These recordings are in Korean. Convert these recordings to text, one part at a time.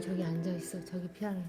저기 앉아 있어. 저기 피아노.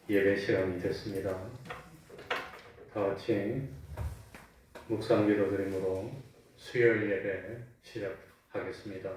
예배 시간이 됐습니다. 다 같이 묵상 기도드림으로 수요일 예배 시작하겠습니다.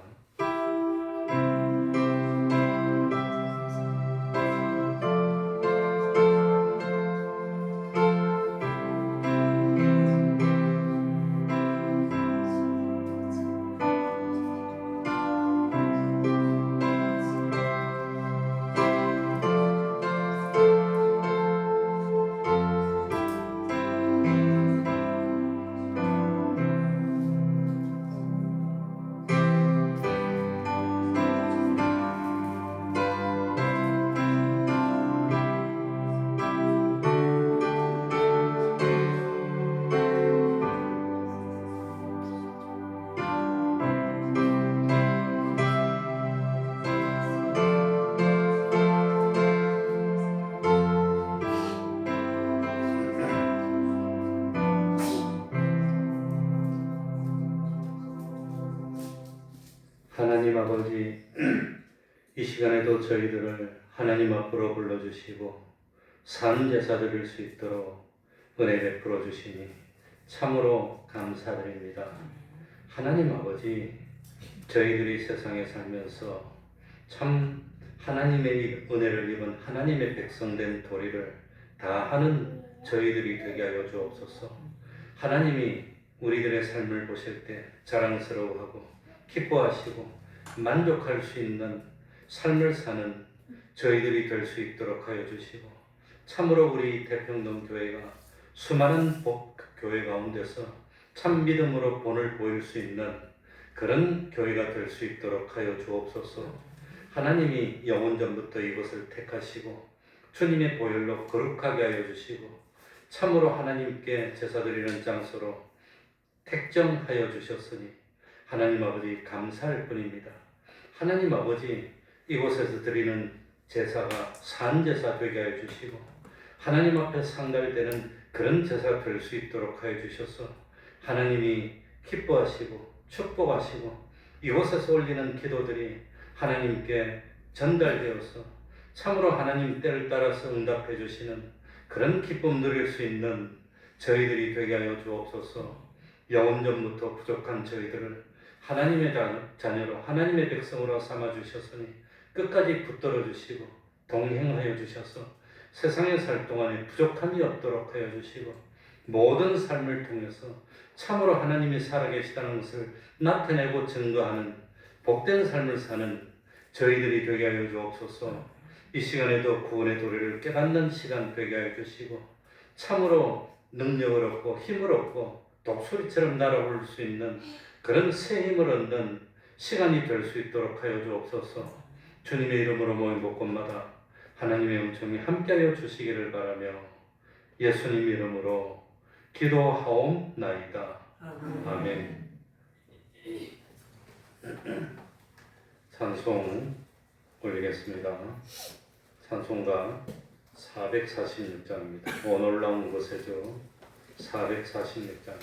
하나님 아버지, 이 시간에도 저희들을 하나님 앞으로 불러주시고 산 제사 드릴 수 있도록 은혜 베풀어 주시니 참으로 감사드립니다. 하나님 아버지, 저희들이 세상에 살면서 참 하나님의 은혜를 입은 하나님의 백성된 도리를 다 하는 저희들이 되게 하여 주옵소서. 하나님이 우리들의 삶을 보실 때 자랑스러워하고 기뻐하시고 만족할 수 있는 삶을 사는 저희들이 될 수 있도록 하여 주시고, 참으로 우리 대평동 교회가 수많은 교회 가운데서 참 믿음으로 본을 보일 수 있는 그런 교회가 될 수 있도록 하여 주옵소서. 하나님이 영원전부터 이곳을 택하시고 주님의 보혈로 거룩하게 하여 주시고 참으로 하나님께 제사드리는 장소로 택정하여 주셨으니 하나님 아버지 감사할 뿐입니다. 하나님 아버지, 이곳에서 드리는 제사가 산제사 되게 하여 주시고 하나님 앞에 상달되는 그런 제사가 될 수 있도록 하여 주셔서 하나님이 기뻐하시고 축복하시고 이곳에서 올리는 기도들이 하나님께 전달되어서 참으로 하나님 때를 따라서 응답해 주시는 그런 기쁨 누릴 수 있는 저희들이 되게 하여 주옵소서. 영원전부터 부족한 저희들을 하나님의 자녀로 하나님의 백성으로 삼아 주셨으니 끝까지 붙들어 주시고 동행하여 주셔서 세상에 살 동안에 부족함이 없도록 하여 주시고 모든 삶을 통해서 참으로 하나님이 살아계시다는 것을 나타내고 증거하는 복된 삶을 사는 저희들이 되게 하여 주옵소서. 이 시간에도 구원의 도리를 깨닫는 시간 되게 하여 주시고 참으로 능력을 얻고 힘을 얻고 독수리처럼 날아올 수 있는 그런 새 힘을 얻는 시간이 될 수 있도록 하여 주옵소서. 주님의 이름으로 모인 곳곳마다 하나님의 은총이 함께하여 주시기를 바라며 예수님 이름으로 기도하옵나이다. 아멘. 찬송 올리겠습니다. 찬송가 446장입니다. 오 놀라운 곳에죠. 446장.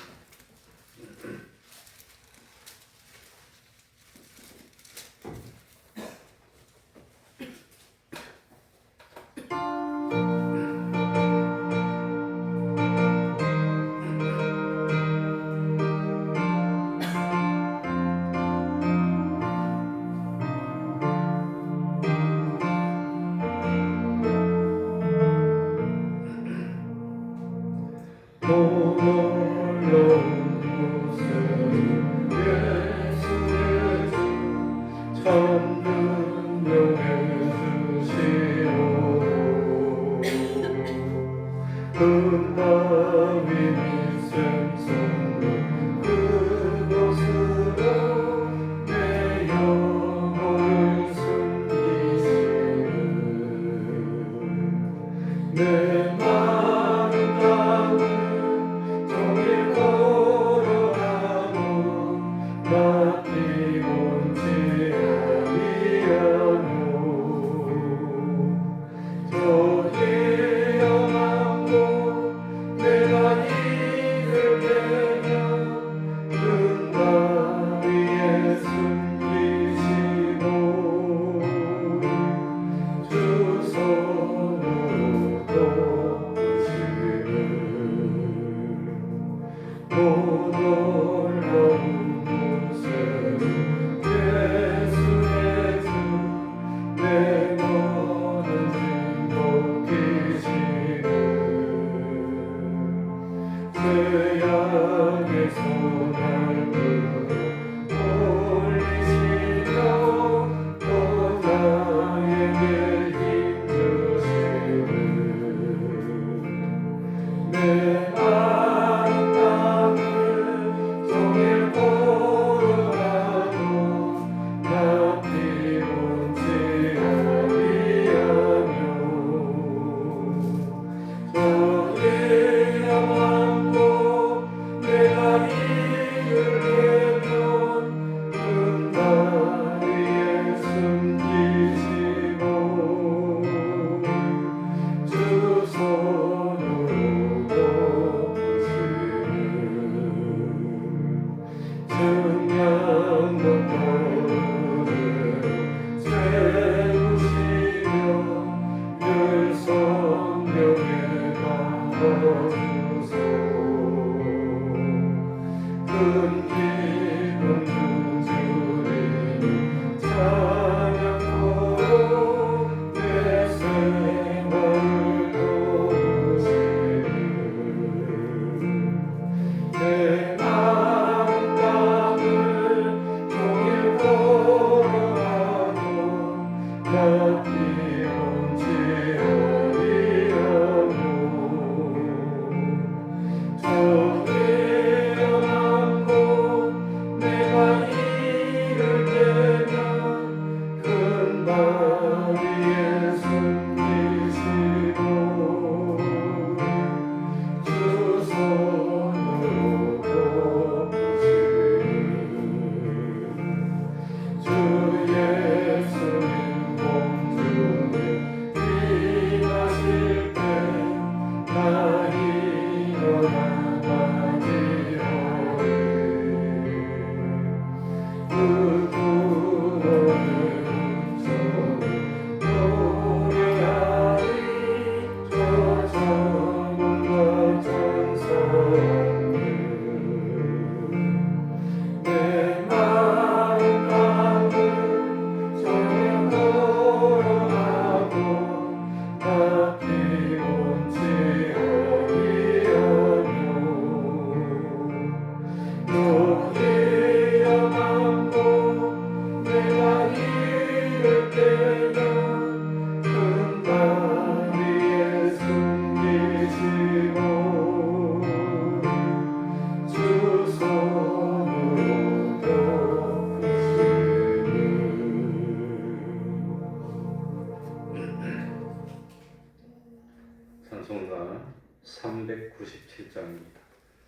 찬송가 397장입니다.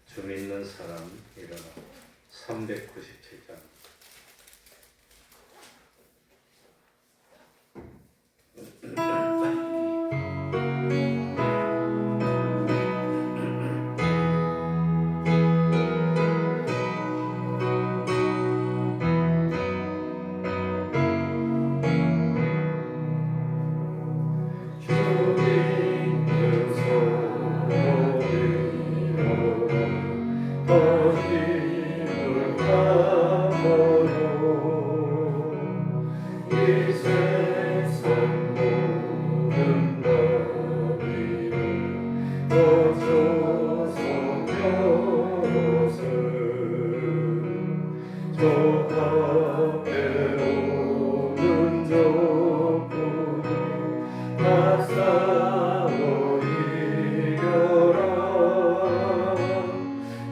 주 믿는 사람 일어나. 397장.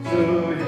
주의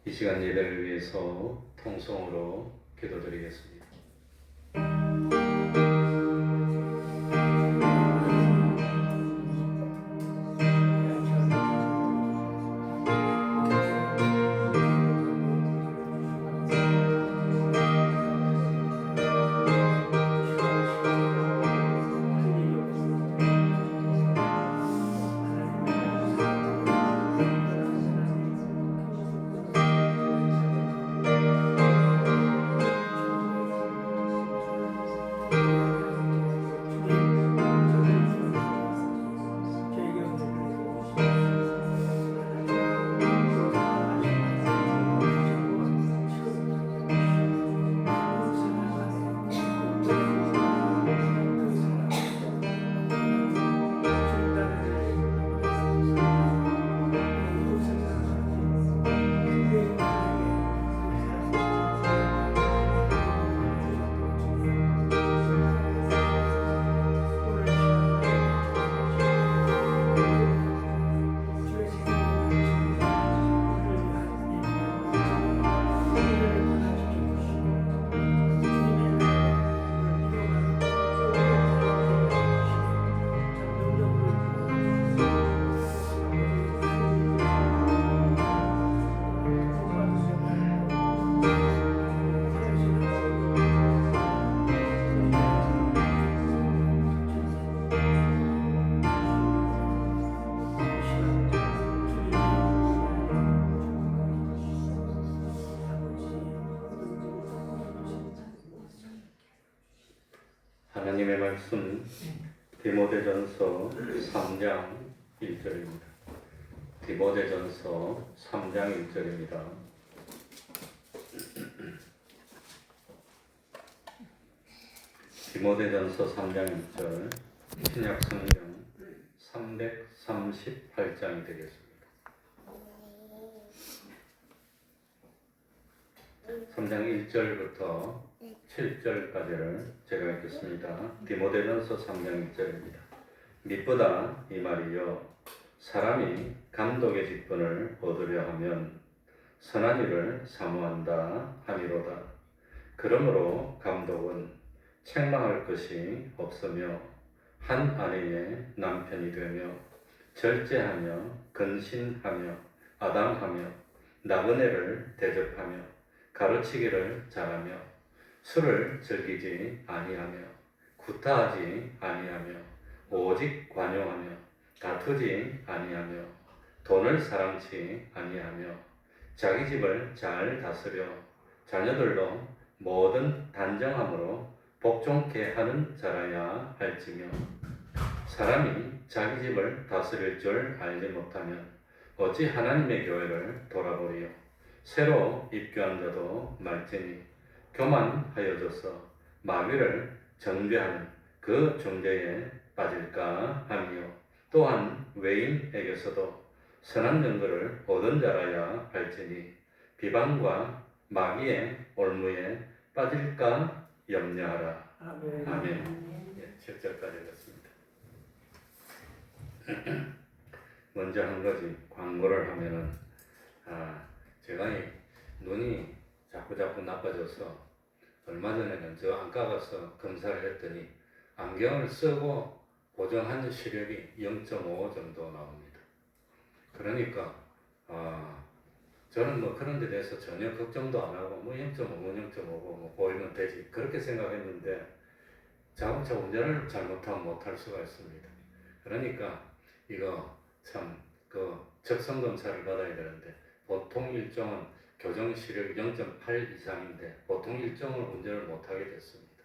이 시간 예배를 위해서 통성으로 기도드리겠습니다. 하나님의 말씀 디모데전서 3장 1절입니다. 디모데전서 3장 1절입니다. 디모데전서 3장 1절 신약 성경 338장이 되겠습니다. 3장 1절부터 7절까지를 제가 읽겠습니다. 디모데전서 3장 1절입니다. mit보다 이 말이요 사람이 감독의 직분을 얻으려 하면 선한 일을 사모한다 하니로다. 그러므로 감독은 책망할 것이 없으며 한 아내의 남편이 되며 절제하며 근신하며 아담하며 나그네를 대접하며 가르치기를 잘하며 술을 즐기지 아니하며 구타하지 아니하며 오직 관용하며 다투지 아니하며 돈을 사랑치 아니하며 자기 집을 잘 다스려 자녀들로 모든 단정함으로 복종케 하는 자라야 할지며 사람이 자기 집을 다스릴 줄 알지 못하면 어찌 하나님의 교회를 돌아보리요. 새로 입교한 자도 말지니 교만하여져서 마귀를 정죄하는 그 종죄에 빠질까 하며 또한 외인에게서도 선한 증거를 얻은 자라야 할지니 비방과 마귀의 올무에 빠질까 염려하라. 아멘. 예, 7절까지 읽었습니다. 먼저 한 가지 광고를 하면은 제가 눈이 자꾸 나빠져서 얼마 전에는 저 안과 가서 검사를 했더니 안경을 쓰고 보정한 시력이 0.5 정도 나옵니다. 그러니까 저는 뭐 그런 데 대해서 전혀 걱정도 안 하고 0.5고 0.5고 보이면 되지 그렇게 생각했는데 자동차 운전을 잘못하면 못할 수가 있습니다. 그러니까 이거 참 그 적성 검사를 받아야 되는데 보통 일종은 교정 시력 0.8 이상인데 보통 일종을 운전을 못하게 됐습니다.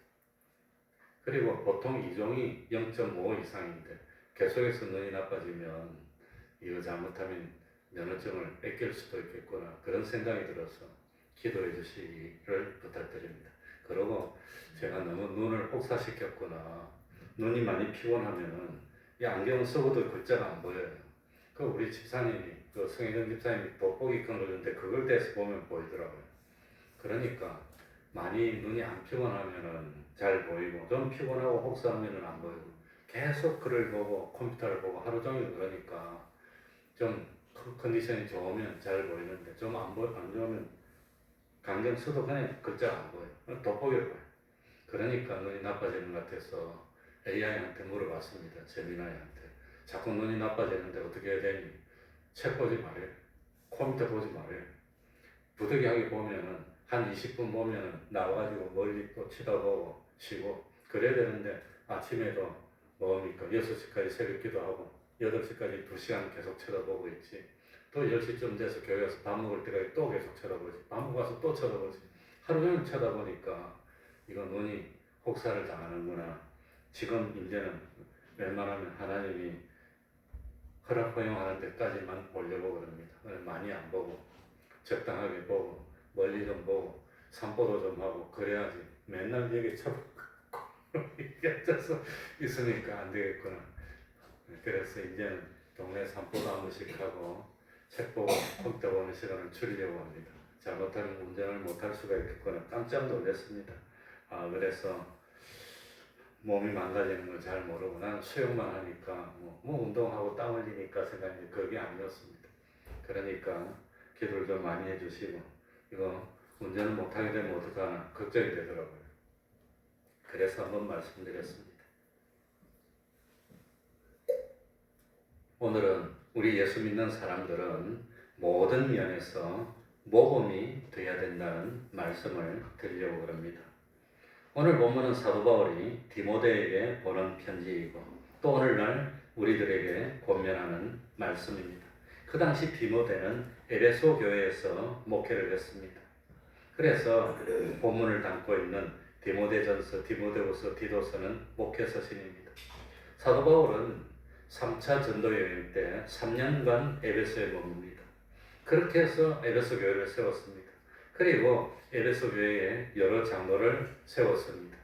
그리고 보통 이종이 0.5 이상인데 계속해서 눈이 나빠지면 이거 잘못하면 면허증을 뺏길 수도 있겠구나 그런 생각이 들어서 기도해 주시기를 부탁드립니다. 그리고 제가 너무 눈을 혹사시켰구나. 눈이 많이 피곤하면은 이 안경 쓰고도 글자가 안 보여요. 그 우리 집사님이 그 성혜정 집사님이 돋보기 끊어줬는데 그걸 대서 보면 보이더라고요. 그러니까 많이 눈이 안 피곤하면은 잘 보이고 좀 피곤하고 혹사하면은 안 보이고 계속 글을 보고 컴퓨터를 보고 하루 종일 그러니까 좀 컨디션이 좋으면 잘 보이는데 좀 안 좋으면 강경 써도 그냥 글자가 안 보여요. 돋보기를 봐요. 그러니까 눈이 나빠지는 것 같아서 AI한테 물어봤습니다. 제미나이한테. 자꾸 눈이 나빠지는데 어떻게 해야 되니? 책 보지 말아요. 컴퓨터 보지 말아요. 부득이하게 보면은 한 20분 보면은 나와가지고 멀리 또 쳐다보고 쉬고 그래야 되는데 아침에도 뭡니까 6시까지 새벽 기도하고 8시까지 2시간 계속 쳐다보고 있지. 또 10시쯤 돼서 교회 가서 밥 먹을 때까지 또 계속 쳐다보지. 밥 먹고 와서 또 쳐다보지. 하루 종일 쳐다보니까 이거 눈이 혹사를 당하는구나. 지금 이제는 웬만하면 하나님이 허락 허용하는 데까지만 보려고 그럽니다. 많이 안 보고 적당하게 보고 멀리 좀 보고 산보도 좀 하고 그래야지 맨날 여기 쳐다보고 앉아서 있으니까 안 되겠구나. 그래서 이제는 동네 산보도 한 번씩 하고 책 보고 컴퓨터 보는 시간을 줄이려고 합니다. 잘못하면 운전을 못할 수가 있겠구나. 깜짝 놀랐습니다. 그래서 몸이 망가지는 걸 잘 모르고 난 수영만 하니까 뭐 운동하고 땀 흘리니까 생각이 그게 아니었습니다. 그러니까 기도를 좀 많이 해주시고 이거 운전을 못하게 되면 어떡하나 걱정이 되더라고요. 그래서 한번 말씀드렸습니다. 오늘은 우리 예수 믿는 사람들은 모든 면에서 모범이 되어야 된다는 말씀을 드리려고 합니다. 오늘 본문은 사도 바울이 디모데에게 보낸 편지이고 또 오늘날 우리들에게 권면하는 말씀입니다. 그 당시 디모데는 에베소 교회에서 목회를 했습니다. 그래서 본문을 담고 있는 디모데전서, 디모데후서, 디도서는 목회 서신입니다. 사도 바울은 3차 전도 여행 때 3년간 에베소에 머뭅니다. 그렇게 해서 에베소 교회를 세웠습니다. 그리고 에베소 교회에 여러 장로를 세웠습니다.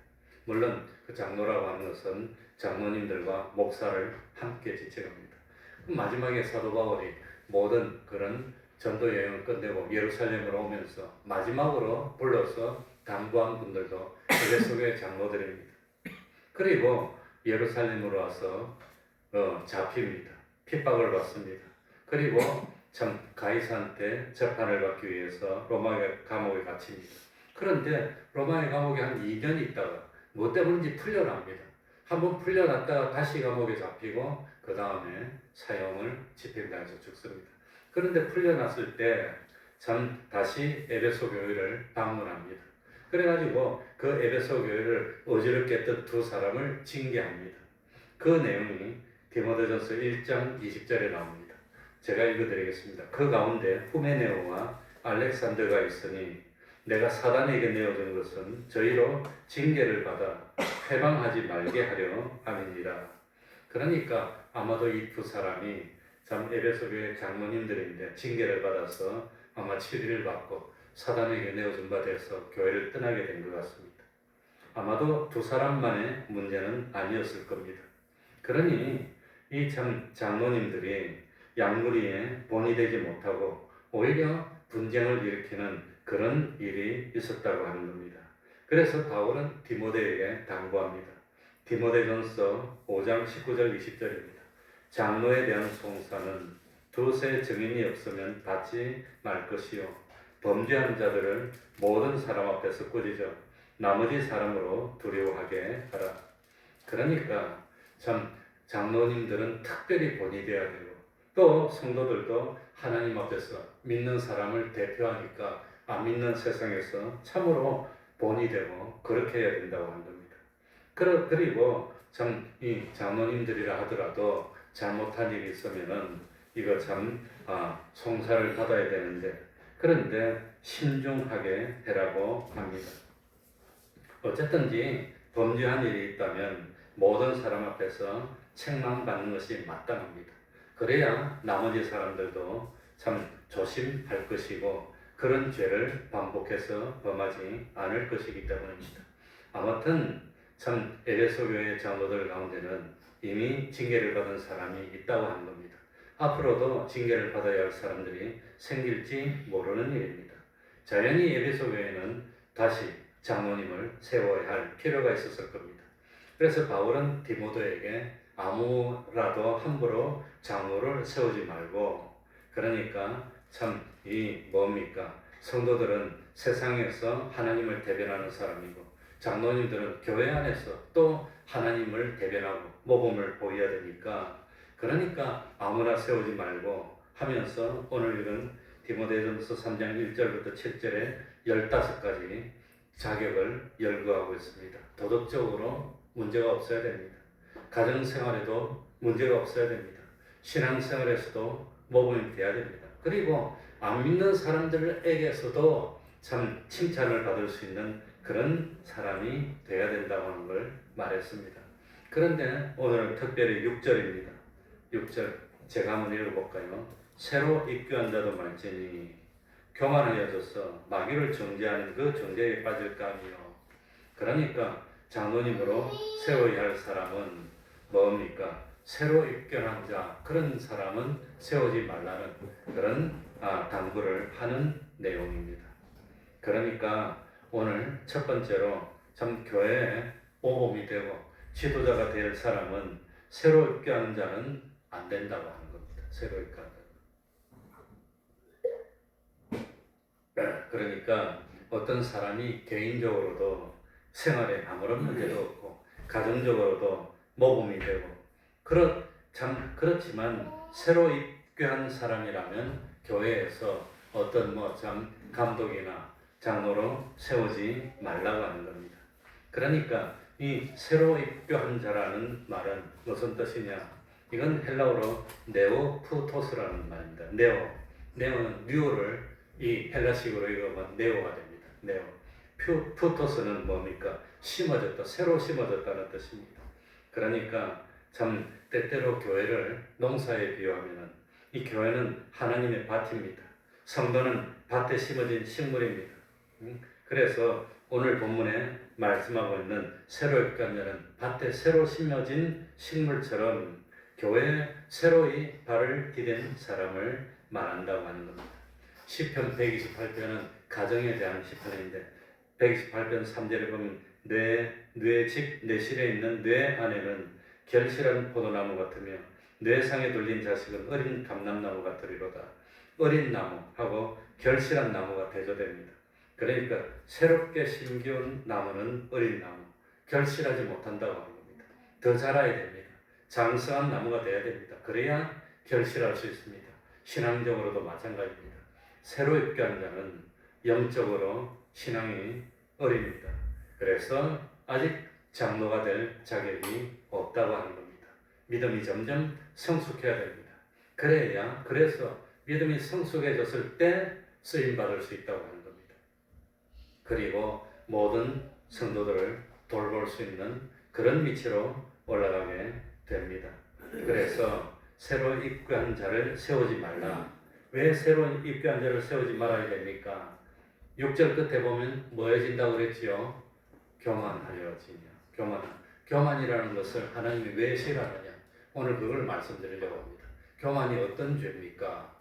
물론 그 장로라고 하는 것은 장로님들과 목사를 함께 지칭합니다. 마지막에 사도 바울이 모든 그런 전도 여행을 끝내고 예루살렘으로 오면서 마지막으로 불러서 당부한 분들도 에베소 교회 장로들입니다. 그리고 예루살렘으로 와서 잡힙니다. 핍박을 받습니다. 그리고 참 가이사한테 재판을 받기 위해서 로마의 감옥에 갇힙니다. 그런데 로마의 감옥에 한 2년 있다가 뭐 때문인지 풀려납니다. 한번 풀려났다가 다시 감옥에 잡히고 그 다음에 사형을 집행당해서 죽습니다. 그런데 풀려났을 때 참 다시 에베소 교회를 방문합니다. 그래가지고 그 에베소 교회를 어지럽게 했던 두 사람을 징계합니다. 그 내용이 디모데전서 1장 20절에 나옵니다. 제가 읽어드리겠습니다. 그 가운데 후메네오와 알렉산더가 있으니 내가 사단에게 내어준 것은 저희로 징계를 받아 회방하지 말게 하려 함이니라. 그러니까 아마도 이 두 사람이 참 에베소 교회 장로님들인데 징계를 받아서 아마 치리를 받고 사단에게 내어준 바 돼서 교회를 떠나게 된 것 같습니다. 아마도 두 사람만의 문제는 아니었을 겁니다. 그러니 이 참 장로님들이 양무리에 본이 되지 못하고 오히려 분쟁을 일으키는 그런 일이 있었다고 하는 겁니다. 그래서 바울은 디모데에게 당부합니다. 디모데전서 5장 19절 20절입니다. 장로에 대한 송사는 두세 증인이 없으면 받지 말 것이요 범죄하는 자들을 모든 사람 앞에서 꾸짖어 나머지 사람으로 두려워하게 하라. 그러니까 참 장로님들은 특별히 본이 되어야 되고 또 성도들도 하나님 앞에서 믿는 사람을 대표하니까 안 믿는 세상에서 참으로 본이 되고 그렇게 해야 된다고 하는 겁니다. 그리고 참 이 장로님들이라 하더라도 잘못한 일이 있으면은 이거 참 송사를 받아야 되는데 그런데 신중하게 해라고 합니다. 어쨌든지 범죄한 일이 있다면 모든 사람 앞에서 책망받는 것이 마땅합니다. 그래야 나머지 사람들도 참 조심할 것이고 그런 죄를 반복해서 범하지 않을 것이기 때문입니다. 아무튼 참 에베소 교회 장로들 가운데는 이미 징계를 받은 사람이 있다고 하는 겁니다. 앞으로도 징계를 받아야 할 사람들이 생길지 모르는 일입니다. 자연히 에베소 교회는 다시 장로님을 세워야 할 필요가 있었을 겁니다. 그래서 바울은 디모데에게 아무라도 함부로 장로를 세우지 말고, 그러니까 참 이 뭡니까? 성도들은 세상에서 하나님을 대변하는 사람이고 장로님들은 교회 안에서 또 하나님을 대변하고 모범을 보여야 되니까, 그러니까 아무나 세우지 말고 하면서 오늘 읽은 디모데전서 3장 1절부터 7절에 15가지 자격을 열거하고 있습니다. 도덕적으로 문제가 없어야 됩니다. 가정생활에도 문제가 없어야 됩니다. 신앙생활에서도 모범이 돼야 됩니다. 그리고 안 믿는 사람들에게서도 참 칭찬을 받을 수 있는 그런 사람이 돼야 된다고 하는 걸 말했습니다. 그런데 오늘 특별히 6절입니다. 6절 제가 한번 읽어볼까요? 새로 입교한 자도 말지니 교만하여져서 마귀를 정죄하는 그 정죄에 빠질까 하며. 그러니까 장로님으로 세워야 할 사람은 뭡니까? 새로 입견한 자, 그런 사람은 세우지 말라는 그런 당부를 하는 내용입니다. 그러니까 오늘 첫 번째로 참 교회에 모범이 되고 지도자가 될 사람은 새로 입교하는 자는 안 된다고 하는 겁니다. 새로 입교하는 자는. 그러니까 어떤 사람이 개인적으로도 생활에 아무런 문제도 없고 가정적으로도 모범이 되고 그렇지만 새로 입교한 사람이라면 교회에서 어떤 감독이나 장로로 세우지 말라고 하는 겁니다. 그러니까 이 새로 입교한 자라는 말은 무슨 뜻이냐? 이건 헬라어로 네오푸토스라는 말입니다. 네오는 뉴를 이 헬라식으로 읽으면 네오가 됩니다. 네오. 푸토스는 뭡니까? 심어졌다, 새로 심어졌다는 뜻입니다. 그러니까 참 때때로 교회를 농사에 비유하면 이 교회는 하나님의 밭입니다. 성도는 밭에 심어진 식물입니다. 그래서 오늘 본문에 말씀하고 있는 새로 입교한 자는 밭에 새로 심어진 식물처럼 교회에 새로이 발을 디딘 사람을 말한다고 하는 겁니다. 시편 128편은 가정에 대한 시편인데 128편 3절에 보면 뇌 집 내실에 있는 뇌 안에는 결실한 포도나무 같으며 뇌상에 둘린 자식은 어린 감람나무 같으리로다. 어린 나무하고 결실한 나무가 대조됩니다. 그러니까 새롭게 심기운 나무는 어린 나무, 결실하지 못한다고 하는 겁니다. 더 자라야 됩니다. 장성한 나무가 돼야 됩니다. 그래야 결실할 수 있습니다. 신앙적으로도 마찬가지입니다. 새로 입교한 자는 영적으로 신앙이 어립니다. 그래서 아직 장로가 될 자격이 없다고 하는 겁니다. 믿음이 점점 성숙해야 됩니다. 그래서 믿음이 성숙해졌을 때 쓰임받을 수 있다고 하는 겁니다. 그리고 모든 성도들을 돌볼 수 있는 그런 위치로 올라가게 됩니다. 그래서 새로 입교한 자를 세우지 말라. 왜 새로 입교한 자를 세우지 말아야 됩니까? 6절 끝에 보면 뭐해진다고 그랬지요? 교만하여지냐. 교만이라는 것을 하나님이 왜 싫어하느냐. 오늘 그걸 말씀드리려고 합니다. 교만이 어떤 죄입니까?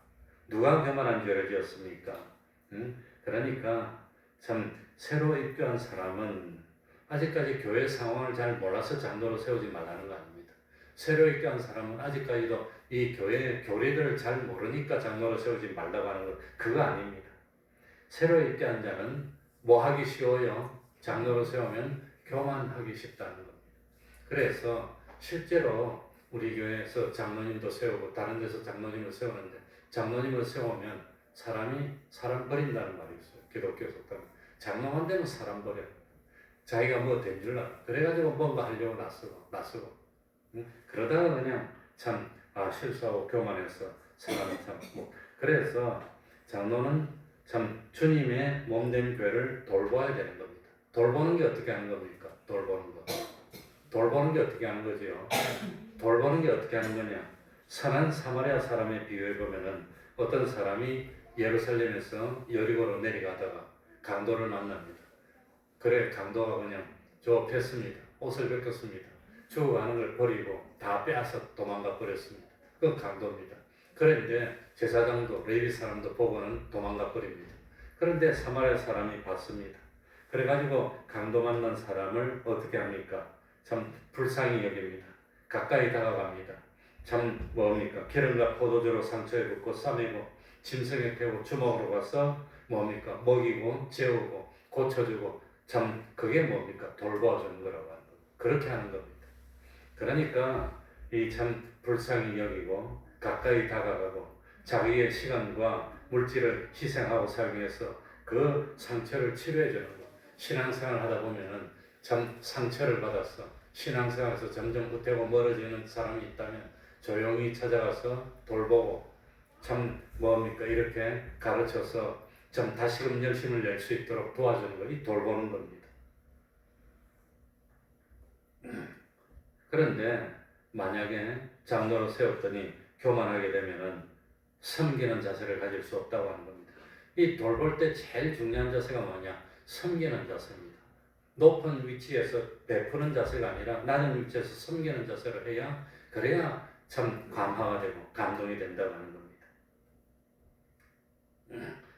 누가 교만한 죄를 지었습니까? 그러니까 참 새로 입교한 사람은 아직까지 교회 상황을 잘 몰라서 장로로 세우지 말라는 거 아닙니다. 새로 입교한 사람은 아직까지도 이 교회의 교리들을 잘 모르니까 장로로 세우지 말라고 하는 것, 그거 아닙니다. 새로 입교한 자는 뭐 하기 쉬워요? 장로로 세우면 교만하기 쉽다는 겁니다. 그래서 실제로 우리 교회에서 장로님도 세우고 다른 데서 장로님을 세우는데 장로님을 세우면 사람 버린다는 말이 있어요. 기독교 속담에. 장로만 되면 사람 버려요. 자기가 뭐 된 줄 알아. 그래가지고 뭔가 하려고 낯서고. 그러다가 그냥 참 실수하고 교만해서 사람 참 그래서 장로는 참 주님의 몸된 교회를 돌봐야 되는 겁니다. 돌보는 게 어떻게 하는 겁니까? 돌보는 게 어떻게 하는 거지요? 돌보는 게 어떻게 하는 거냐? 선한 사마리아 사람의 비유해 보면은 어떤 사람이 예루살렘에서 여리고로 내려가다가 강도를 만납니다. 그래 강도가 그냥 좁혔습니다. 옷을 벗겼습니다. 죽어가는 걸 버리고 다 빼앗아 도망가 버렸습니다. 그건 강도입니다. 그런데 제사장도 레위 사람도 보고는 도망가 버립니다. 그런데 사마리아 사람이 봤습니다. 그래가지고 강도 만난 사람을 어떻게 합니까? 참 불쌍히 여깁니다. 가까이 다가갑니다. 참 뭡니까? 기름과 포도주로 상처에 붓고 싸매고 짐승에 태우고 주먹으로 가서 뭡니까? 먹이고 재우고 고쳐주고 참 그게 뭡니까? 돌봐주는 거라고 하는 겁니다. 그렇게 하는 겁니다. 그러니까 이 참 불쌍히 여기고 가까이 다가가고 자기의 시간과 물질을 희생하고 살기 위해서 그 상처를 치료해 주는 것. 신앙생활 하다 보면은 참 상처를 받아서 신앙생활에서 점점 후퇴하고 멀어지는 사람이 있다면 조용히 찾아가서 돌보고 참 뭡니까 이렇게 가르쳐서 좀 다시금 열심을 낼 수 있도록 도와주는 거, 이 돌보는 겁니다. 그런데 만약에 장로로 세웠더니 교만하게 되면은 섬기는 자세를 가질 수 없다고 하는 겁니다. 이 돌볼 때 제일 중요한 자세가 뭐냐? 섬기는 자세입니다. 높은 위치에서 베푸는 자세가 아니라 낮은 위치에서 섬기는 자세를 해야 그래야 참 감화가 되고 감동이 된다고 하는 겁니다.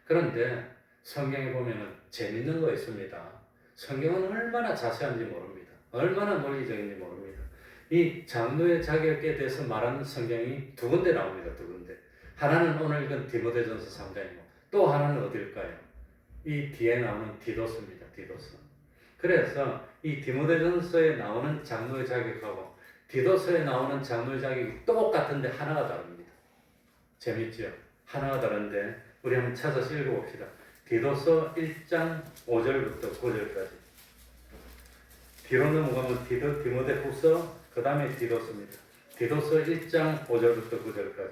그런데 성경에 보면은 재밌는 거 있습니다. 성경은 얼마나 자세한지 모릅니다. 얼마나 논리적인지 모릅니다. 이 장로의 자격에 대해서 말하는 성경이 두 군데 나옵니다. 두 군데. 하나는 오늘 읽은 디모데전서 3장이고 또 하나는 어딜까요? 이 뒤에 나오는 디도서입니다. 디도서. 그래서 이 디모데전서에 나오는 장로의 자격하고 디도서에 나오는 장로의 자격이 똑같은데 하나가 다릅니다. 재밌죠? 하나가 다른데 우리 한번 찾아서 읽어봅시다. 디도서 1장 5절부터 9절까지. 뒤로 넘어가면 디모데후서 그 다음에 디도서입니다. 디도서 1장 5절부터 9절까지.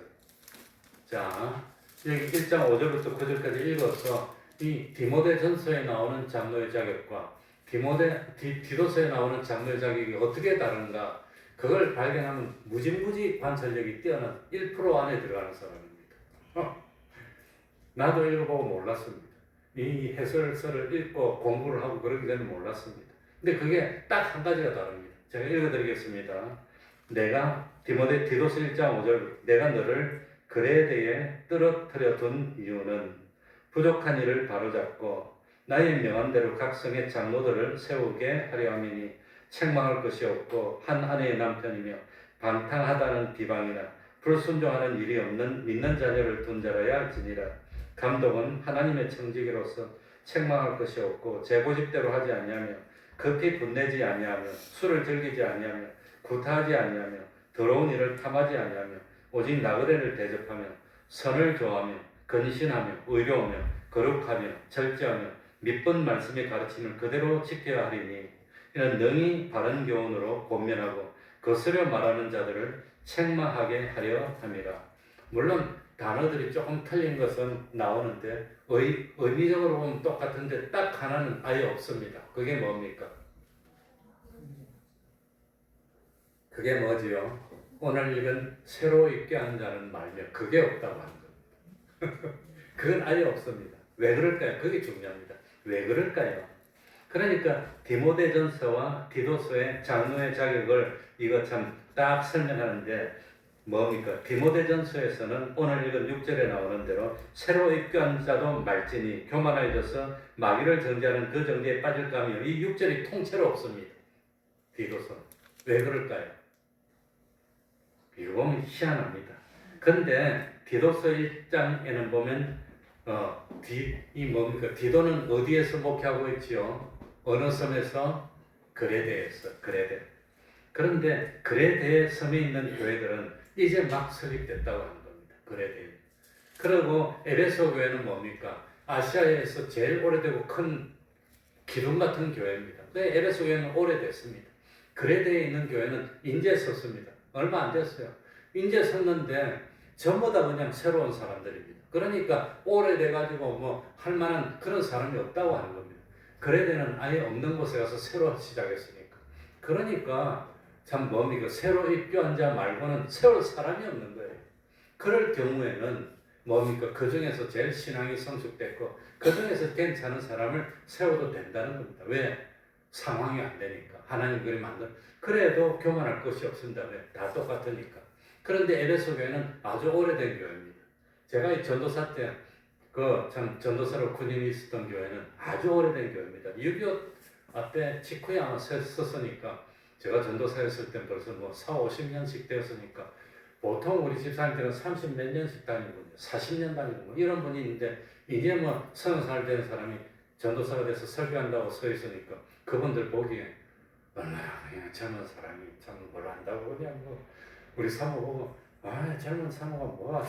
자, 여기 1장 5절부터 9절까지 읽어서 이 디모데전서에 나오는 장로의 자격과 디도서에 나오는 장로의 자격이 어떻게 다른가 그걸 발견하면 무지무지 관찰력이 뛰어난 1% 안에 들어가는 사람입니다. 나도 읽어보고 몰랐습니다. 이 해설서를 읽고 공부를 하고 그러기 전에 몰랐습니다. 근데 그게 딱 한 가지가 다릅니다. 제가 읽어드리겠습니다. 내가 디도서 1장 5절 내가 너를 그레데에 떨어뜨려 둔 이유는 부족한 일을 바로잡고 나의 명한 대로 각 성의 장로들을 세우게 하려 함이니 책망할 것이 없고 한 아내의 남편이며 방탕하다는 비방이나 불순종하는 일이 없는 믿는 자녀를 둔 자라야 할지니라. 감독은 하나님의 청지기로서 책망할 것이 없고 제 고집대로 하지 아니하며 급히 분내지 아니하며 술을 즐기지 아니하며 구타하지 아니하며 더러운 일을 탐하지 아니하며 오직 나그네를 대접하며 선을 좋아하며 근신하며 의로우며 거룩하며 절제하며 믿본 말씀의 가르침을 그대로 지켜야 하리니 이는 능히 바른 교훈으로 권면하고 거스려 말하는 자들을 책망하게 하려 함이라. 물론 단어들이 조금 틀린 것은 나오는데 의미적으로 보면 똑같은데 딱 하나는 아예 없습니다. 그게 뭡니까? 그게 뭐지요? 오늘 읽은 새로 읽게 하는 자는 말며 그게 없다고 하는 겁니다. 그건 아예 없습니다. 왜 그럴까요? 그게 중요합니다. 왜 그럴까요? 그러니까 디모데전서와 디도서의 장로의 자격을 이거 참 딱 설명하는데 뭡니까? 디모데전서에서는 오늘 읽은 6절에 나오는 대로 새로 입교한 자도 말지니 교만해져서 마귀를 정죄하는 그 정죄에 빠질까 하며 이 6절이 통째로 없습니다. 디도서. 왜 그럴까요? 이거 보면 희한합니다. 근데 디도서 1장에는 보면 디도는 어디에서 목회하고 있지요? 어느 섬에서? 그레데에서. 그레데. 그런데 그레데 섬에 있는 교회들은 이제 막 설립됐다고 하는 겁니다. 그레데. 그리고 에베소 교회는 뭡니까? 아시아에서 제일 오래되고 큰 기둥 같은 교회입니다. 에베소 교회는 오래됐습니다. 그레데에 있는 교회는 인제 섰습니다. 얼마 안 됐어요. 인제 섰는데 전부 다 그냥 새로운 사람들입니다. 그러니까 오래돼가지고 뭐 할 만한 그런 사람이 없다고 하는 겁니다. 그레데는 아예 없는 곳에 가서 새로 시작했으니까. 그러니까 참 뭡니까? 새로 입교한 자 말고는 세울 사람이 없는 거예요. 그럴 경우에는 뭡니까? 그 중에서 제일 신앙이 성숙됐고 그 중에서 괜찮은 사람을 세워도 된다는 겁니다. 왜? 상황이 안 되니까. 하나님 그리 만든. 그래도 교만할 것이 없습니다. 왜? 다 똑같으니까. 그런데 에베소 교회는 아주 오래된 교회입니다. 제가 이 전도사 때 그 참 전도사로 군인이 있었던 교회는 아주 오래된 교회입니다. 6.25 때 직후에 아마 썼으니까 제가 전도사였을 때 벌써 뭐 4, 50년씩 되었으니까 보통 우리 집사님들은 30 몇 년씩 다니고 40년 다니고 뭐 이런 분이 있는데 이제 뭐 30살 된 사람이 전도사가 돼서 설교한다고 서 있으니까 그분들 보기에 얼마나 그냥 젊은 사람이 참 뭘 안다고 그냥 뭐 우리 사모 보고 아 젊은 사모가 뭐야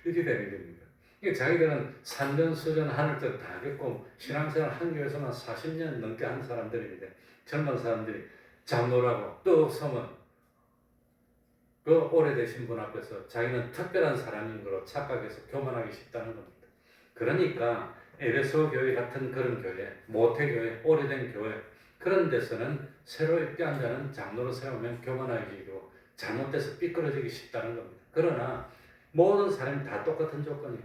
이렇게 되는 겁니다. 이게 자기들은 산전수전 하늘 뜻 다 겪고 신앙생활 한 교회에서만 40년 넘게 한 사람들인데 젊은 사람들이 장로라고 또 서면 그 오래되신 분 앞에서 자기는 특별한 사람인 걸로 착각해서 교만하기 쉽다는 겁니다. 그러니까 에베소 교회 같은 그런 교회, 모태교회, 오래된 교회 그런 데서는 새로 입교한 자는 장로로 세우면 교만하기고 잘못돼서 삐뚤어지기 쉽다는 겁니다. 그러나 모든 사람이 다 똑같은 조건이에요.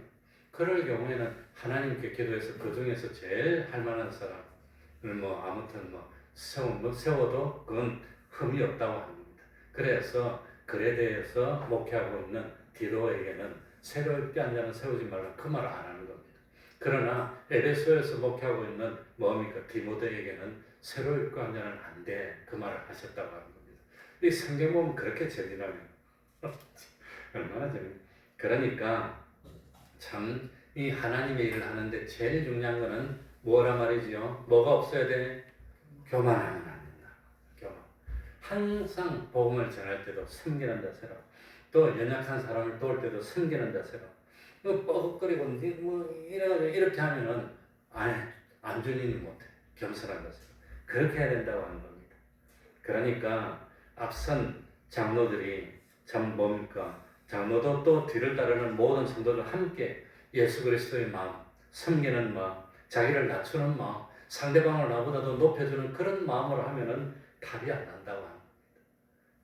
그럴 경우에는 하나님께 기도해서 그 중에서 제일 할 만한 사람을 뭐 아무튼 뭐 세워도 그건 흠이 없다고 하는 겁니다. 그래서 글에 대해서 목회하고 있는 디도에게는 새로 입교한 자는 세우지 말라 그 말을 안 하는 겁니다. 그러나 에베소에서 목회하고 있는 뭡니까 디모데에게는 새로 입교한 자는 안 돼 그 말을 하셨다고 하는 겁니다. 이 성경 보면 그렇게 재미나요. 얼마나 재밌. 그러니까 참 이 하나님의 일을 하는데 제일 중요한 거는 뭐라 말이지요? 뭐가 없어야 돼? 교만하면 안 된다. 교만. 항상 복음을 전할 때도 섬기는 자세로 또 연약한 사람을 도울 때도 섬기는 자세로 뭐 뻐벅거리고 뭐 이렇게 하면은 안주인이 못해. 겸손한 자세로 그렇게 해야 된다고 하는 겁니다. 그러니까 앞선 장로들이 참 뭡니까? 장로도 또 뒤를 따르는 모든 성도들 함께 예수 그리스도의 마음, 섬기는 마음, 자기를 낮추는 마음, 상대방을 나보다도 높여주는 그런 마음으로 하면은 답이 안 난다고 합니다.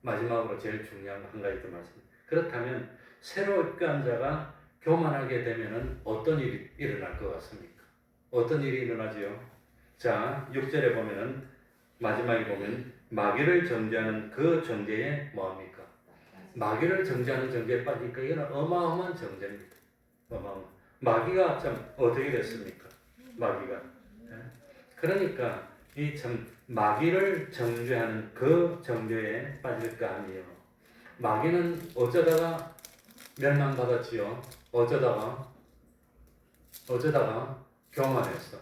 마지막으로 제일 중요한 한 가지 더 말씀. 그렇다면 새로 입교한 자가 교만하게 되면은 어떤 일이 일어날 것 같습니까? 어떤 일이 일어나지요? 자, 6절에 보면은 마지막에 보면 마귀를 정죄하는 그 정죄에 뭐합니까? 마귀를 정죄하는 정죄에 빠지니까 이건 어마어마한 정죄입니다. 어마어마. 마귀가 참 어떻게 됐습니까? 마귀가. 그러니까 이 참 마귀를 정죄하는 그 정죄에 빠질 거 아니에요. 마귀는 어쩌다가 멸망받았지요. 어쩌다가 교만했어.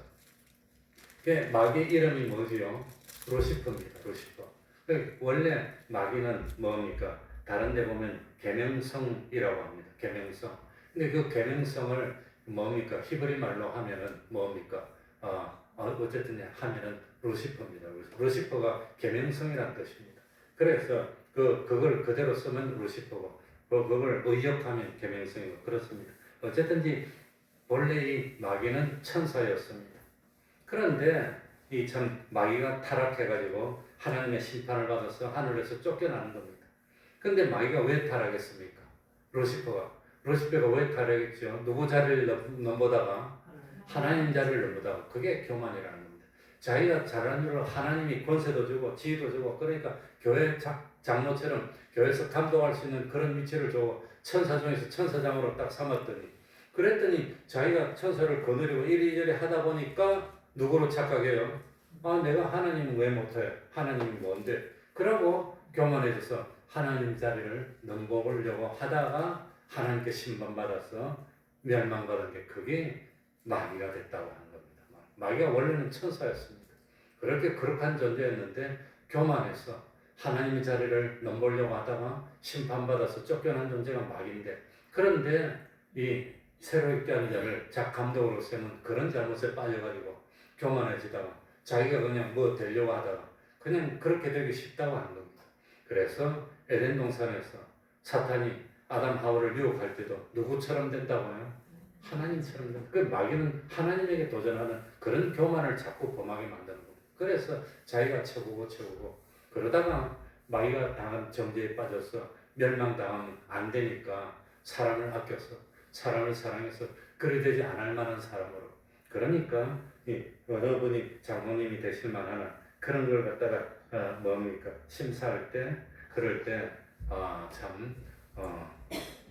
마귀 이름이 뭐지요? 루시퍼입니다. 루시퍼. 원래 마귀는 뭡니까? 다른 데 보면 계명성이라고 합니다. 계명성. 근데 그 계명성을 뭡니까? 히브리 말로 하면은 뭡니까? 어쨌든 하면은 루시퍼입니다. 루시퍼가 계명성이라는 뜻입니다. 그래서 그걸 그대로 쓰면 루시퍼고 그걸 의역하면 계명성이고 그렇습니다. 어쨌든지 본래 이 마귀는 천사였습니다. 그런데 이 참 마귀가 타락해가지고 하나님의 심판을 받아서 하늘에서 쫓겨나는 겁니다. 근데 마귀가 왜 타락했습니까? 루시퍼가 왜 타락했죠? 누구 자리를 넘보다가 하나님 자리를 넘보다가 그게 교만이라는 겁니다. 자기가 잘하는 일로 하나님이 권세도 주고 지위도 주고 그러니까 교회 장로처럼 교회에서 감독할 수 있는 그런 위치를 주고 천사 중에서 천사장으로 딱 삼았더니 그랬더니 자기가 천사를 거느리고 이리저리 하다 보니까 누구로 착각해요? 내가 하나님은 왜 못해? 하나님이 뭔데? 그러고 교만해져서 하나님 자리를 넘보려고 하다가 하나님께 심판받아서 멸망받은 게 그게 마귀가 됐다고 하는 겁니다. 마귀가 원래는 천사였습니다. 그렇게 거룩한 존재였는데 교만해서 하나님의 자리를 넘보려고 하다가 심판받아서 쫓겨난 존재가 마귀인데 그런데 이 새로 입교한 자를 감독으로 세는 그런 잘못에 빠져가지고 교만해지다가 자기가 그냥 뭐 되려고 하다가 그냥 그렇게 되기 쉽다고 하는 겁니다. 그래서 에덴 동산에서 사탄이 아담 하와를 유혹할 때도 누구처럼 된다고요? 하나님처럼 된다. 그 마귀는 하나님에게 도전하는 그런 교만을 자꾸 범하게 만드는 겁니다. 그래서 자기가 최고고 그러다가 마귀가 당한 정죄에 빠져서 멸망당하면 안 되니까 사람을 아껴서 사람을 사랑해서 그리 되지 않을 만한 사람으로, 그러니까 여러분이 장모님이 되실 만한 그런 걸 갖다가 뭡니까 심사할 때 그럴 때 참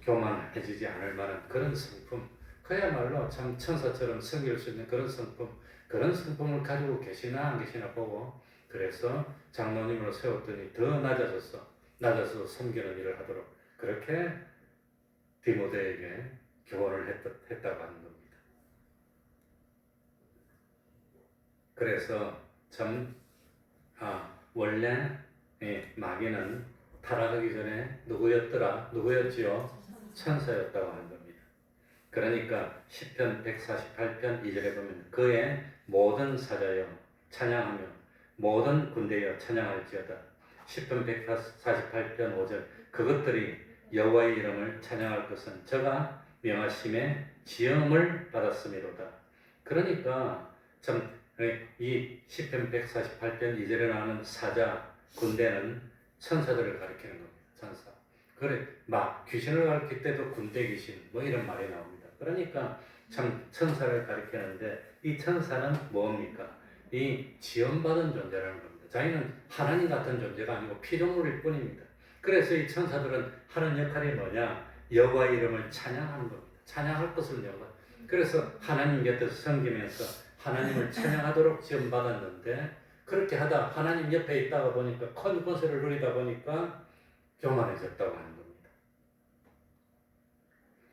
교만해지지 않을 만한 그런 성품, 그야말로 참 천사처럼 섬길 수 있는 그런 성품, 그런 성품을 가지고 계시나 안 계시나 보고, 그래서 장로님으로 세웠더니 더 낮아서 섬기는 일을 하도록 그렇게 디모데에게 교훈을 했다고 하는 겁니다. 그래서 참 원래 마귀는 타락하기 전에 누구였지요? 천사였다고 하는 겁니다. 그러니까 시편 148편 2절에 보면 그의 모든 사자여 찬양하며 모든 군대여 찬양할지어다. 시편 148편 5절 그것들이 여호와의 이름을 찬양할 것은 저가 명하심에 지음을 받았음이로다. 그러니까 참 이 시편 148편 2절에 나오는 사자 군대는 천사들을 가리키는 겁니다. 천사. 그래 막 귀신을 가리킬 때도 군대 귀신 뭐 이런 말이 나옵니다. 그러니까 참 천사를 가리키는데 이 천사는 뭡니까? 이 지원받은 존재라는 겁니다. 자기는 하나님 같은 존재가 아니고 피조물일 뿐입니다. 그래서 이 천사들은 하는 역할이 뭐냐? 여호와의 이름을 찬양하는 겁니다. 찬양할 것을 여호와. 그래서 하나님 곁에서 섬기면서 하나님을 찬양하도록 지원받았는데 그렇게 하다 하나님 옆에 있다가 보니까 큰 권세를 누리다 보니까 교만해졌다고 하는 겁니다.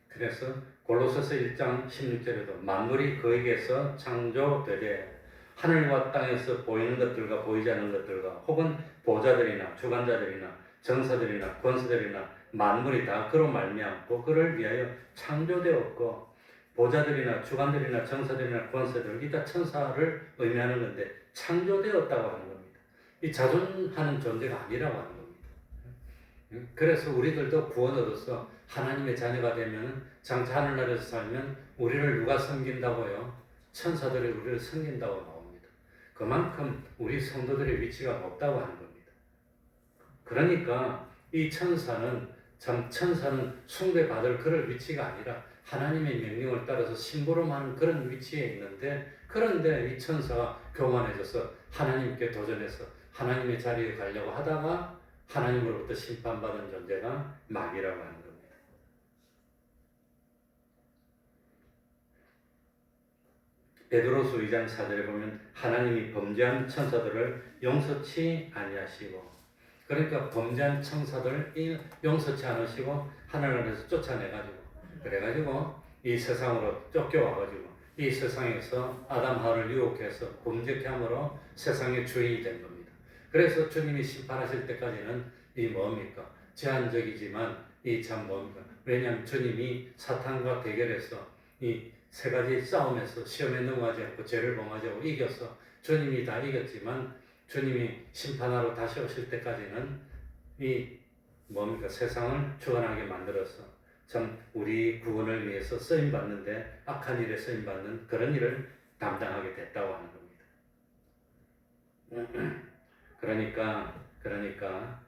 그래서 골로새서 1장 16절에도 만물이 그에게서 창조되되 하늘과 땅에서 보이는 것들과 보이지 않는 것들과 혹은 보좌들이나 주관자들이나 정사들이나 권세들이나 만물이 다 그로 말미암고 그를 위하여 창조되었고, 보좌들이나 주관들이나 정사들이나 권세들 이다 천사를 의미하는 건데 창조되었다고 하는 겁니다. 이 자존하는 존재가 아니라고 하는 겁니다. 그래서 우리들도 구원 얻어서 하나님의 자녀가 되면 장차 하늘나라에서 살면 우리를 누가 섬긴다고요? 천사들이 우리를 섬긴다고 나옵니다. 그만큼 우리 성도들의 위치가 높다고 하는 겁니다. 그러니까 이 천사는 숭배받을 그럴 위치가 아니라 하나님의 명령을 따라서 심부름하는 그런 위치에 있는데, 그런데 이 천사가 교만해져서 하나님께 도전해서 하나님의 자리에 가려고 하다가 하나님으로부터 심판받은 존재가 마귀라고 하는 겁니다. 베드로서 2장 4절에 보면 하나님이 범죄한 천사들을 용서치 아니하시고, 그러니까 범죄한 천사들 용서치 않으시고 하늘나라에서 쫓아내가지고 그래가지고 이 세상으로 쫓겨와가지고 이 세상에서 아담 하와를 유혹해서 범죄케 함으로 세상의 주인이 된 겁니다. 그래서 주님이 심판하실 때까지는 이 뭡니까? 제한적이지만 이 참 뭡니까? 왜냐하면 주님이 사탄과 대결해서 이 세 가지 싸움에서 시험에 넘어가지 않고 죄를 범하지 않고 이겨서 주님이 다 이겼지만 주님이 심판하러 다시 오실 때까지는 이 뭡니까? 세상을 주관하게 만들어서 참 우리 구원을 위해서 쓰임 받는데 악한 일에 쓰임 받는 그런 일을 담당하게 됐다고 하는 겁니다. 그러니까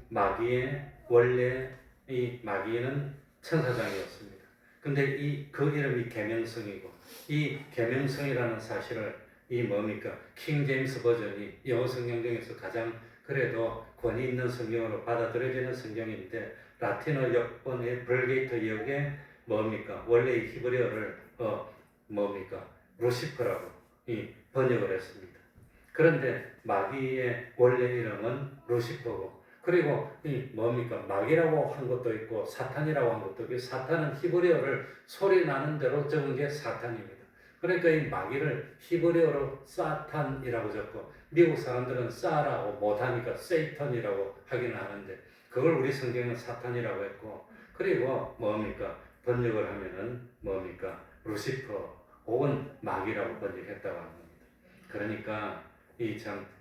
마귀의 원래 이 마귀는 천사장이었습니다. 근데 그 이름이 계명성이고, 이 계명성이라는 사실을 이 뭡니까? 킹 제임스 버전이 영어 성경 중에서 가장 그래도 권위 있는 성경으로 받아들여지는 성경인데, 라틴어 역본의 벌게이터 역에 뭡니까? 원래 이 히브리어를 뭡니까? 루시퍼라고 이 번역을 했습니다. 그런데 마귀의 원래 이름은 루시퍼고, 그리고 이 뭡니까? 마귀라고 한 것도 있고 사탄이라고 한 것도 있고, 사탄은 히브리어를 소리 나는 대로 적은 게 사탄입니다. 그러니까 이 마귀를 히브리어로 사탄이라고 적고, 미국 사람들은 사라고 못하니까 세이턴이라고 하기는 하는데 그걸 우리 성경은 사탄이라고 했고, 그리고 뭡니까? 번역을 하면은 뭡니까? 루시퍼 혹은 마귀라고 번역했다고 하는 겁니다. 그러니까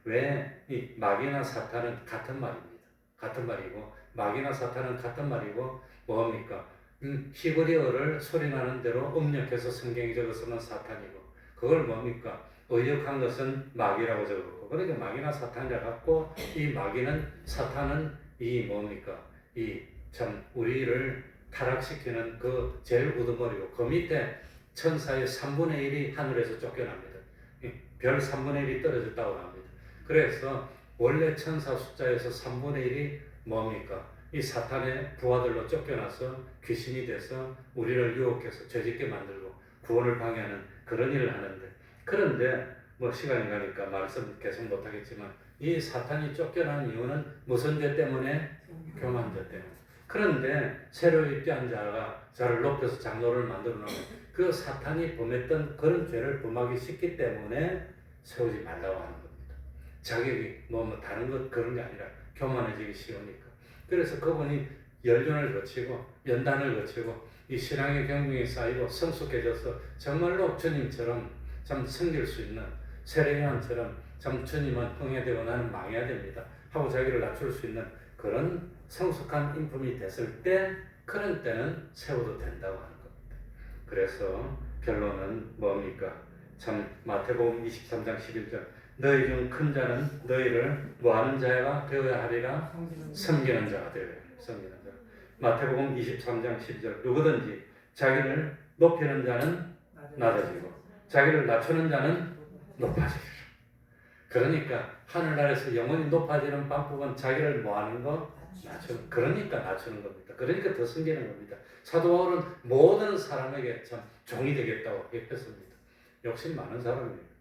왜 이 마귀나 사탄은 같은 말입니다. 같은 말이고, 마귀나 사탄은 같은 말이고, 뭡니까? 히브리어를 소리나는 대로 음력해서 성경이 적었으면 사탄이고, 그걸 뭡니까? 의역한 것은 마귀라고 적었고, 그러니까 마귀나 사탄이라 갖고, 이 마귀는, 사탄은 이 뭡니까? 이 참 우리를 타락시키는 그 제일 우두머리고, 그 밑에 천사의 3분의 1이 하늘에서 쫓겨납니다. 별 3분의 1이 떨어졌다고 합니다. 그래서 원래 천사 숫자에서 3분의 1이 뭡니까? 이 사탄의 부하들로 쫓겨나서 귀신이 돼서 우리를 유혹해서 죄짓게 만들고 구원을 방해하는 그런 일을 하는데, 그런데 뭐 시간이 가니까 말씀 계속 못하겠지만, 이 사탄이 쫓겨난 이유는 무슨 죄 때문에? 교만죄 때문에. 그런데 새로 입대한 자가 자를 높여서 장로를 만들어 놓으면 그 사탄이 범했던 그런 죄를 범하기 쉽기 때문에 세우지 말라고 하는 겁니다. 자격이 뭐 다른 것 그런 게 아니라 교만해지기 쉬우니까. 그래서 그분이 연륜을 거치고 연단을 거치고 이 신앙의 경륜이 쌓이고 성숙해져서 정말로 주님처럼 참 섬길 수 있는, 세례요한처럼 참 주님은 흥해되고 나는 망해야 됩니다 하고 자기를 낮출 수 있는 그런 성숙한 인품이 됐을 때, 그런 때는 세워도 된다고 하는 겁니다. 그래서 결론은 뭡니까? 참 마태복음 23장 11절, 너희 중 큰 자는 너희를 뭐하는 자가 되어야 하리라? 섬기는 자가 되어야 하리라. 섬기는 자. 마태복음 23장 10절, 누구든지 자기를 높이는 자는 낮아지고 자기를 낮추는 자는 높아지리라. 그러니까 하늘나라에서 영원히 높아지는 방법은 자기를 뭐하는 거? 낮추는. 그러니까 낮추는 겁니다. 그러니까 더 섬기는 겁니다. 사도 바울은 모든 사람에게 참 종이 되겠다고 했습니다. 욕심 많은 사람이에요.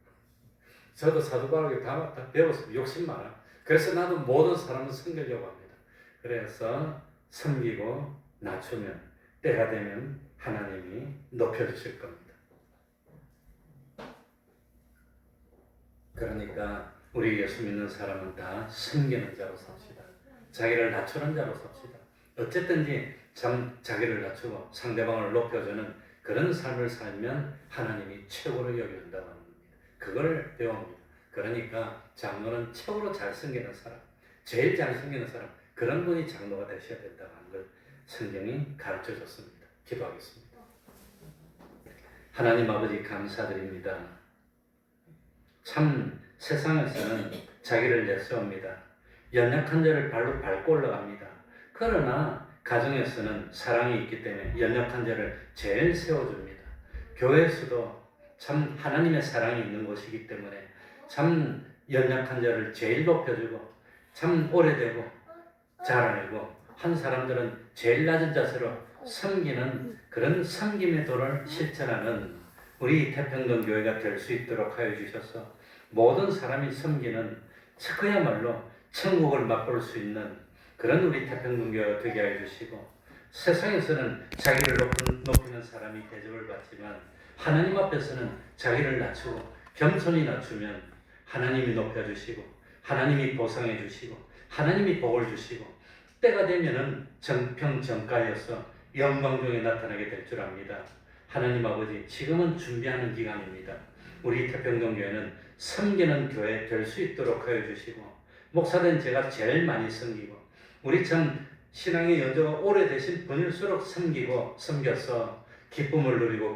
저도 사도 바울에게 다 배웠습니다. 욕심 많아. 그래서 나도 모든 사람을 섬기려고 합니다. 그래서 섬기고 낮추면 때가 되면 하나님이 높여주실 겁니다. 그러니까 우리 예수 믿는 사람은 다 섬기는 자로 삽시다. 자기를 낮추는 자로 삽시다. 어쨌든지 참 자기를 낮추고 상대방을 높여주는 그런 삶을 살면 하나님이 최고로 여긴다고 하는 겁니다. 그걸 배웁니다. 그러니까 장로는 최고로 잘 섬기는 사람, 제일 잘 섬기는 사람, 그런 분이 장로가 되셔야 된다고 하는 걸 성경이 가르쳐 줬습니다. 기도하겠습니다. 하나님 아버지 감사드립니다. 참 세상에서는 자기를 내세웁니다. 연약한 자를 발로 밟고 올라갑니다. 그러나 가정에서는 사랑이 있기 때문에 연약한 자를 제일 세워줍니다. 교회에서도 참 하나님의 사랑이 있는 곳이기 때문에 참 연약한 자를 제일 높여주고 참 오래되고 자라내고 한 사람들은 제일 낮은 자세로 섬기는 그런 섬김의 도를 실천하는 우리 태평동 교회가 될 수 있도록 하여 주셔서 모든 사람이 섬기는 그야말로 천국을 맛볼 수 있는 그런 우리 태평동 교회가 되게 하여 주시고, 세상에서는 자기를 높이는 사람이 대접을 받지만 하나님 앞에서는 자기를 낮추고 겸손히 낮추면 하나님이 높여주시고 하나님이 보상해 주시고 하나님이 복을 주시고 때가 되면은 정평정가여서 영광 중에 나타나게 될 줄 압니다. 하나님 아버지, 지금은 준비하는 기간입니다. 우리 태평동 교회는 섬기는 교회 될 수 있도록 하여 주시고, 목사된 제가 제일 많이 섬기고 우리 참 신앙의 연조가 오래되신 분일수록 섬겨서 기쁨을 누리고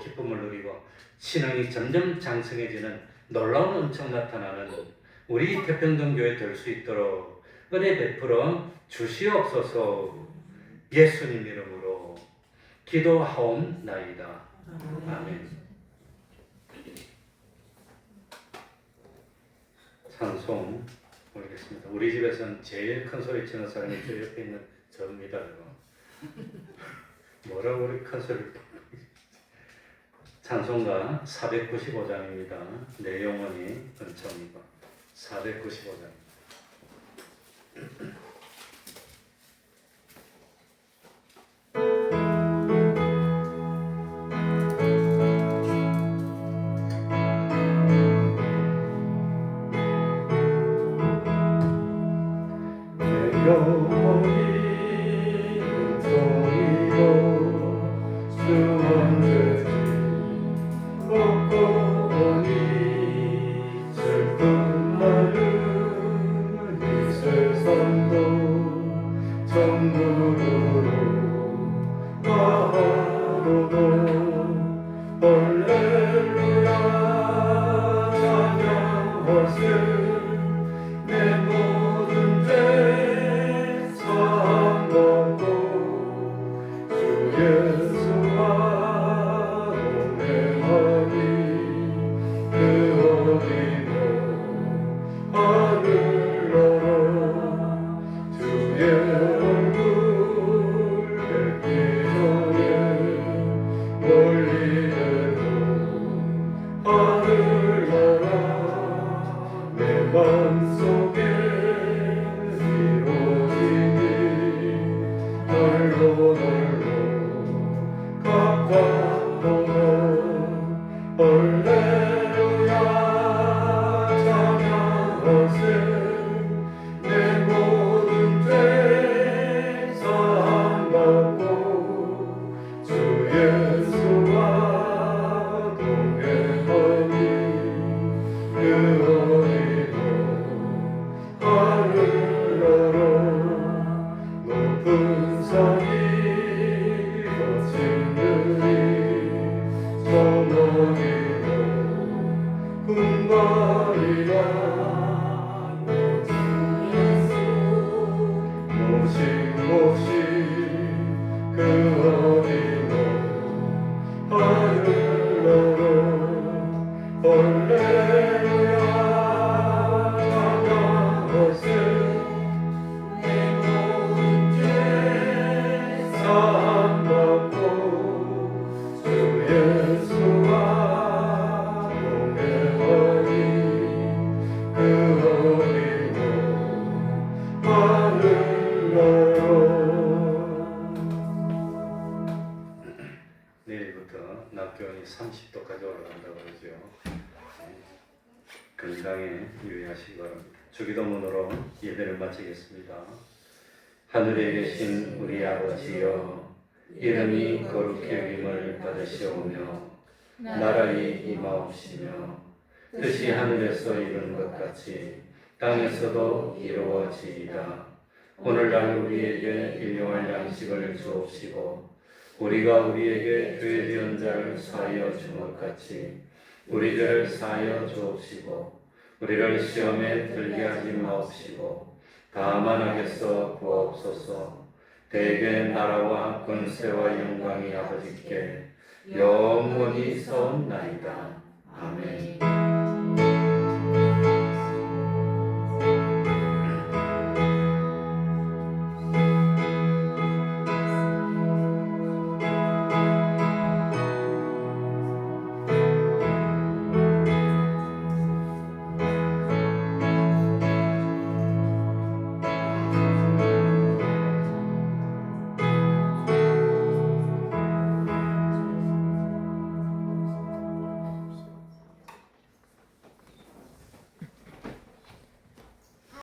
신앙이 점점 장성해지는 놀라운 은총 나타나는 우리 태평동 교회 될 수 있도록 은혜 베풀어 주시옵소서. 예수님 이름으로 기도하옵나이다. 아멘. 찬송 올리겠습니다. 우리 집에서는 제일 큰 소리 치는 사람이 저 옆에 있는 저입니다. 뭐라고 우리 큰 소리를. 찬송가 495장입니다. 내 영혼이 은총이고 495장. 슬픈 날은 이 세상 내 모든 죄 사함 받고 주 예수와 동행하니 그 어디로 하늘나라 주의 얼굴 뵙기 전에 멀리에도 하늘나라 내 맘속에 이루어지니 널로 가깝도록 할렐루야 찬양하세 내 모든 죄 사함받고 주 예수와 동행하니 그 어디도 하늘나라 높은 산이 거친 들이 저 멀리도 군발이라 모신 곳이 그 어디도 하늘나라 할렐루야 찬양하세 내 모든 죄 사함받고 주 예수와 동행하니 그 어디도 하늘나라. 내일부터 낮 기온이 30도까지 올라간다고 그러죠. 건강에 유의하시기 바랍니다. 주기도문으로 예배를 마치겠습니다. 하늘에 계신 우리 아버지여, 이름이 거룩히 여김을 받으시오며 나라의 임하옵시며 뜻이 하늘에서 이룬 것 같이 땅에서도 이루어지이다. 오늘날 우리에게 일용할 양식을 주옵시고 우리가 우리에게 죄지은 자를 사하여 준 것 같이 우리 죄를 사하여 주옵시고 우리를 시험에 들게 하지 마옵시고 다만 악에서 구하옵소서. 대개 나라와 권세와 영광이 아버지께 영원히 있사옵나이다. 아멘.